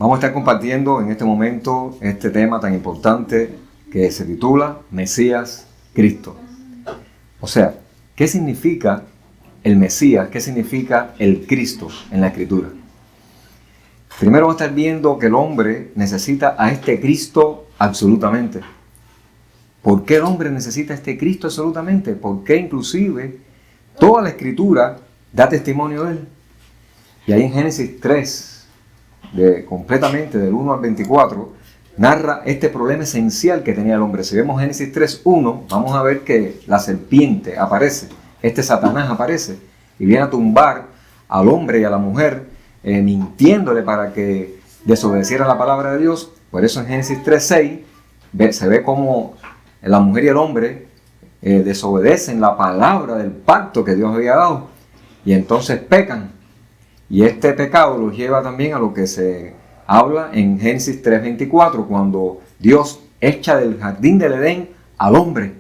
Vamos a estar compartiendo en este momento este tema tan importante que se titula Mesías Cristo. O sea, ¿qué significa el Mesías? ¿Qué significa el Cristo en la Escritura? Primero vamos a estar viendo que el hombre necesita a este Cristo absolutamente. ¿Por qué el hombre necesita a este Cristo absolutamente? Porque inclusive toda la Escritura da testimonio de él. Y ahí en Génesis 3, completamente del 1 al 24, narra este problema esencial que tenía el hombre. Si vemos Génesis 3:1, vamos a ver que la serpiente aparece, este Satanás aparece y viene a tumbar al hombre y a la mujer, mintiéndole para que desobedeciera la palabra de Dios. Por eso en Génesis 3:6 se ve cómo la mujer y el hombre desobedecen la palabra del pacto que Dios había dado y entonces pecan. Y este pecado los lleva también a lo que se habla en Génesis 3:24, cuando Dios echa del jardín del Edén al hombre.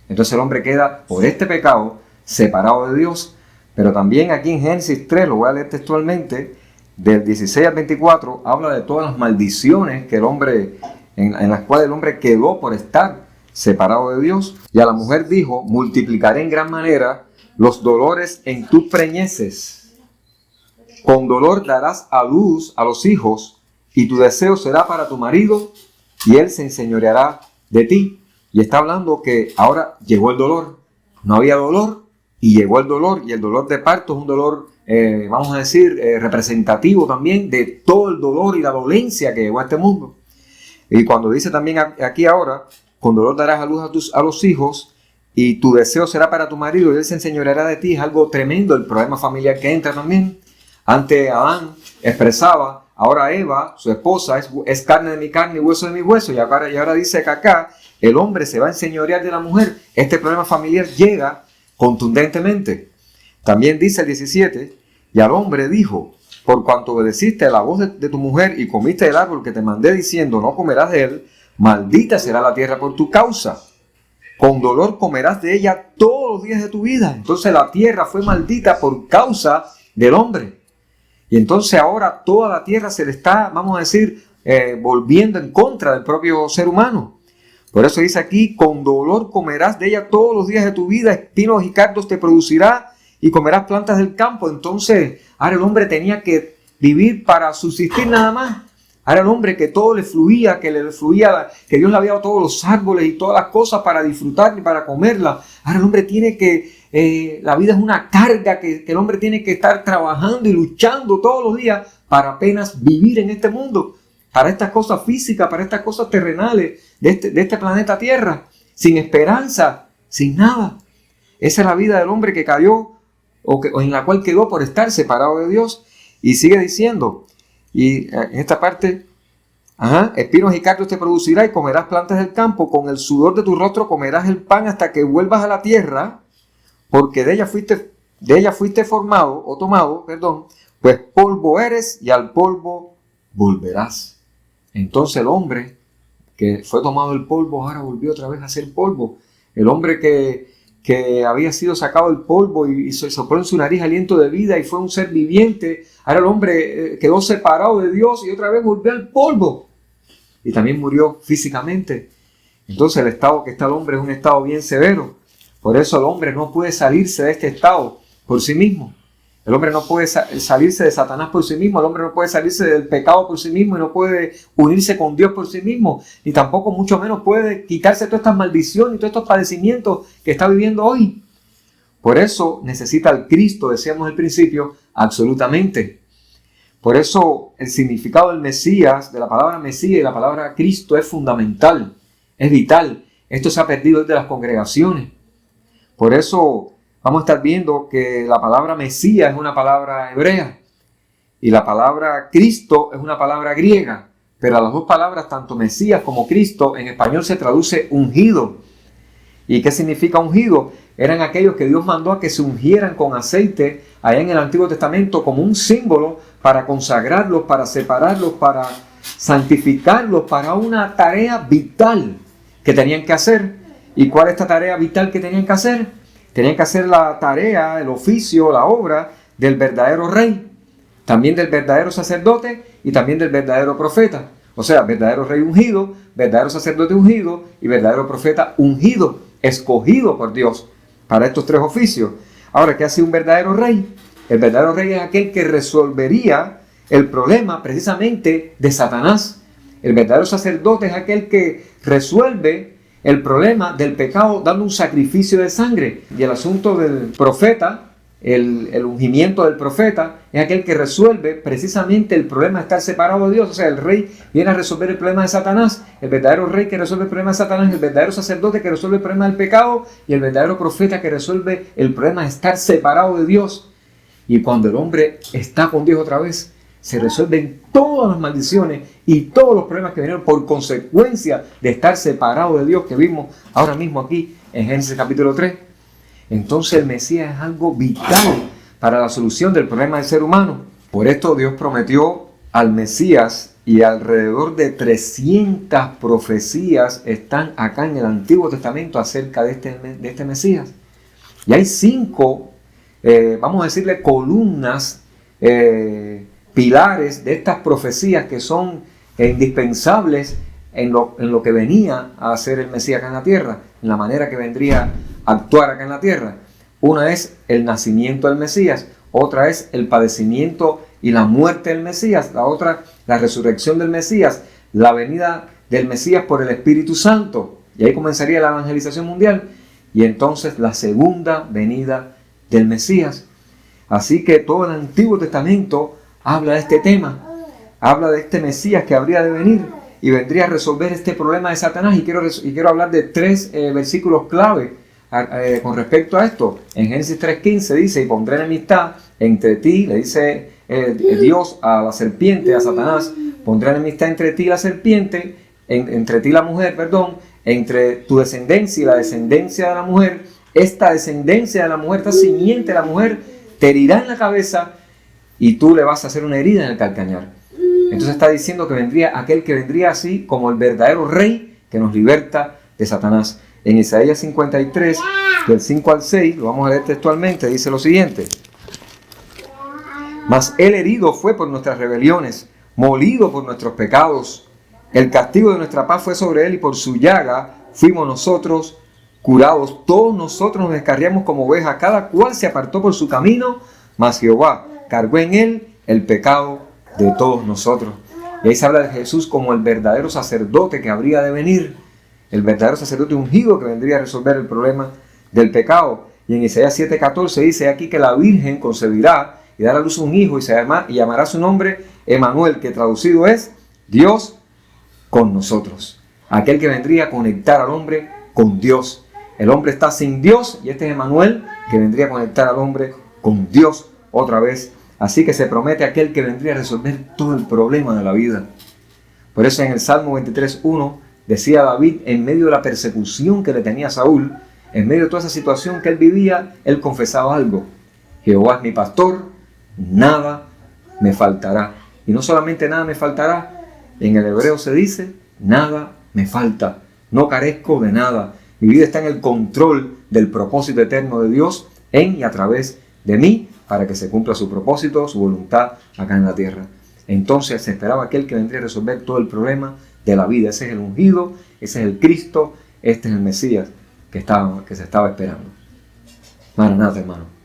Entonces el hombre queda por este pecado separado de Dios. Pero también aquí en Génesis 3, lo voy a leer textualmente, del 16 al 24, habla de todas las maldiciones que el hombre, en las cuales el hombre quedó por estar separado de Dios. Y a la mujer dijo: multiplicaré en gran manera los dolores en tus preñeces. Con dolor darás a luz a los hijos, y tu deseo será para tu marido, y él se enseñoreará de ti. Y está hablando que ahora llegó el dolor. No había dolor, y llegó el dolor. Y el dolor de parto es un dolor, vamos a decir, representativo también de todo el dolor y la dolencia que llegó a este mundo. Y cuando dice también aquí ahora, con dolor darás a luz a los hijos, y tu deseo será para tu marido, y él se enseñoreará de ti. Es algo tremendo el problema familiar que entra también. Antes Adán expresaba, ahora Eva, su esposa, es carne de mi carne y hueso de mi hueso. Y ahora dice que acá el hombre se va a enseñorear de la mujer. Este problema familiar llega contundentemente. También dice el 17, y al hombre dijo: por cuanto obedeciste a la voz de tu mujer y comiste del árbol que te mandé diciendo, no comerás de él, maldita será la tierra por tu causa. Con dolor comerás de ella todos los días de tu vida. Entonces la tierra fue maldita por causa del hombre. Y entonces ahora toda la tierra se le está, vamos a decir, volviendo en contra del propio ser humano. Por eso dice aquí: con dolor comerás de ella todos los días de tu vida, espinos y cardos te producirá y comerás plantas del campo. Entonces, ahora el hombre tenía que vivir para subsistir nada más. Ahora el hombre que todo le fluía, que Dios le había dado todos los árboles y todas las cosas para disfrutar y para comerla. Ahora el hombre tiene que, la vida es una carga que el hombre tiene que estar trabajando y luchando todos los días para apenas vivir en este mundo, para estas cosas físicas, para estas cosas terrenales de este planeta Tierra, sin esperanza, sin nada. Esa es la vida del hombre que cayó o en la cual quedó por estar separado de Dios. Y sigue diciendo, y en esta parte, espinos y cardos te producirá y comerás plantas del campo, con el sudor de tu rostro comerás el pan hasta que vuelvas a la tierra, porque de ella fuiste formado o tomado, pues polvo eres y al polvo volverás. Entonces el hombre que fue tomado del polvo ahora volvió otra vez a ser polvo. El hombre que había sido sacado del polvo y sopló en su nariz aliento de vida y fue un ser viviente, ahora el hombre quedó separado de Dios y otra vez volvió al polvo. Y también murió físicamente. Entonces el estado que está el hombre es un estado bien severo. Por eso el hombre no puede salirse de este estado por sí mismo. El hombre no puede salirse de Satanás por sí mismo. El hombre no puede salirse del pecado por sí mismo y no puede unirse con Dios por sí mismo. Ni tampoco, mucho menos, puede quitarse todas estas maldiciones y todos estos padecimientos que está viviendo hoy. Por eso necesita al Cristo, decíamos al principio, absolutamente. Por eso el significado del Mesías, de la palabra Mesías y la palabra Cristo es fundamental, es vital. Esto se ha perdido desde las congregaciones. Por eso vamos a estar viendo que la palabra Mesías es una palabra hebrea y la palabra Cristo es una palabra griega. Pero a las dos palabras, tanto Mesías como Cristo, en español se traduce ungido. ¿Y qué significa ungido? Eran aquellos que Dios mandó a que se ungieran con aceite allá en el Antiguo Testamento como un símbolo para consagrarlos, para separarlos, para santificarlos para una tarea vital que tenían que hacer. ¿Y cuál es esta tarea vital que tenían que hacer? Tenían que hacer la tarea, el oficio, la obra del verdadero rey. también del verdadero sacerdote y también del verdadero profeta. O sea, verdadero rey ungido, verdadero sacerdote ungido y verdadero profeta ungido, escogido por Dios para estos tres oficios. Ahora, ¿qué hace un verdadero rey? El verdadero rey es aquel que resolvería el problema precisamente de Satanás. El verdadero sacerdote es aquel que resuelve el problema del pecado dando un sacrificio de sangre. Y el asunto del profeta, el ungimiento del profeta, es aquel que resuelve precisamente el problema de estar separado de Dios. O sea, el rey viene a resolver el problema de Satanás. El verdadero rey que resuelve el problema de Satanás, el verdadero sacerdote que resuelve el problema del pecado y el verdadero profeta que resuelve el problema de estar separado de Dios. Y cuando el hombre está con Dios otra vez, se resuelven todas las maldiciones y todos los problemas que vinieron por consecuencia de estar separado de Dios, que vimos ahora mismo aquí en Génesis capítulo 3. Entonces el Mesías es algo vital para la solución del problema del ser humano. Por esto Dios prometió al Mesías, y alrededor de 300 profecías están acá en el Antiguo Testamento acerca de este Mesías. Y hay 5, vamos a decirle, columnas, pilares de estas profecías que son indispensables en lo que venía a hacer el Mesías acá en la tierra, en la manera que vendría a actuar acá en la tierra. Una es el nacimiento del Mesías, otra es el padecimiento y la muerte del Mesías, la otra, la resurrección del Mesías, la venida del Mesías por el Espíritu Santo, y ahí comenzaría la evangelización mundial, y entonces la segunda venida del Mesías. Así que todo el Antiguo Testamento habla de este tema, habla de este Mesías que habría de venir y vendría a resolver este problema de Satanás. Y quiero hablar de 3 versículos clave con respecto a esto. En Génesis 3:15 dice: y pondré enemistad entre ti, le dice Dios a la serpiente, a Satanás, pondré enemistad entre ti y la serpiente, entre ti y la mujer, perdón, entre tu descendencia y la descendencia de la mujer. Esta descendencia de la mujer, esta simiente de la mujer, te herirá en la cabeza y tú le vas a hacer una herida en el calcañar. Entonces está diciendo que vendría aquel que vendría así como el verdadero rey que nos liberta de Satanás. En Isaías 53, del 5 al 6, lo vamos a leer textualmente, dice lo siguiente: mas él herido fue por nuestras rebeliones, molido por nuestros pecados. El castigo de nuestra paz fue sobre él y por su llaga fuimos nosotros curados. Todos nosotros nos descarriamos como ovejas, cada cual se apartó por su camino, mas Jehová cargó en él el pecado de todos nosotros. Y ahí se habla de Jesús como el verdadero sacerdote que habría de venir, el verdadero sacerdote ungido que vendría a resolver el problema del pecado. Y en Isaías 7:14 dice aquí que la Virgen concebirá y dará a luz un hijo y llamará su nombre Emanuel, que traducido es Dios con nosotros. Aquel que vendría a conectar al hombre con Dios. El hombre está sin Dios y este es Emanuel que vendría a conectar al hombre con Dios otra vez. Así que se promete aquel que vendría a resolver todo el problema de la vida. Por eso en el Salmo 23:1 decía David, en medio de la persecución que le tenía a Saúl, en medio de toda esa situación que él vivía, él confesaba algo: Jehová es mi pastor, nada me faltará. Y no solamente nada me faltará, en el hebreo se dice, nada me falta, no carezco de nada. Mi vida está en el control del propósito eterno de Dios en y a través de mí, para que se cumpla su propósito, su voluntad acá en la tierra. Entonces se esperaba aquel que vendría a resolver todo el problema de la vida. Ese es el ungido, ese es el Cristo, este es el Mesías que se estaba esperando. Maranata, hermano.